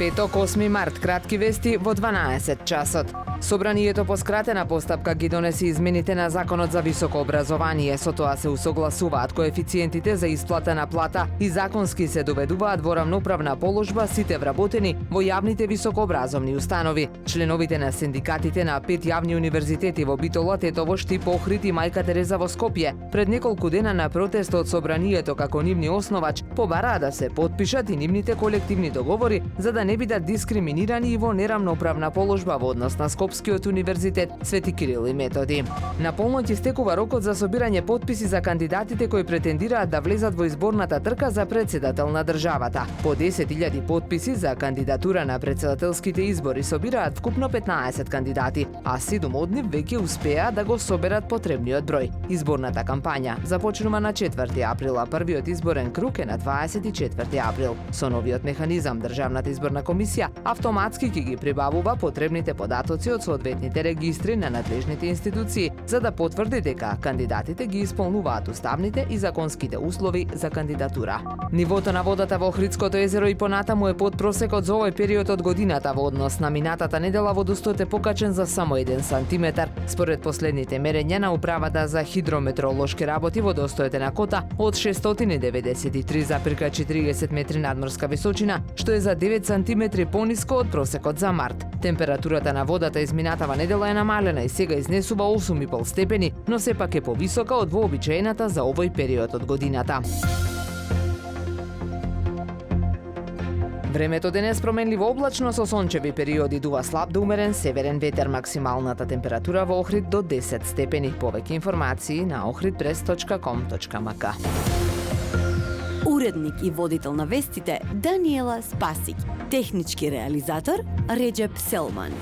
Петок, 8 март, кратки вести во 12 часот. Собранието по скратена постапка ги донеси измените на Законот за високо образование. Со тоа се усогласуваат коефициентите за исплата на плата и законски се доведуваат во рамноправна положба сите вработени во јавните високообразовни установи. Членовите на синдикатите на 5 јавни универзитети во Битола, Тетово, Штип, Охрид и Мајка Тереза во Скопје пред неколку дена на протест од собранието како нивни основач побараа да се потпишат и нивните колективни договори за да не бидат дискриминирани и во нерамноправна положба во однос на Скопскиот универзитет Свети Кирил и Методи. На полноќ истекува рокот за собирање потписи за кандидатите кои претендираат да влезат во изборната трка за претседател на државата. По 10.000 потписи за кандидатура на претседателските избори собираат вкупно 15 кандидати, а 7 од нив веќе успеа да го соберат потребниот број. Изборната кампања започнува на 4 април, а првиот изборен круг е на 24 април. Со новиот механизам Државната изборна комисија автоматски ќе ги прибавува потребните податоци од соодветните регистри на надлежните институции за да потврди дека кандидатите ги исполнуваат уставните и законските услови за кандидатура. Нивото на водата во Охридското езеро и понатаму е под просекот за овој период од годината во однос на минатата недела водостојот е покачен за само 1 сантиметар. Според последните мерења на Управата за хидрометеоролошки работи водостојот е на кота од 693,40 метри надморска височина, што е за 9 сантиметри пониско од просекот за март. Температурата на водата изминатава недела е намалена и сега изнесува 8,5 степени, но сепак е повисока од вообичаената за овој период од годината. Времето денес променливо облачно со сончеви периоди, дува слаб до умерен северен ветер, максималната температура во Охрид до 10 степени. Повеќе информации на ohridpress.com.mk. Уредник и водител на вестите Даниела Спасик. Технички реализатор Реджеп Селман.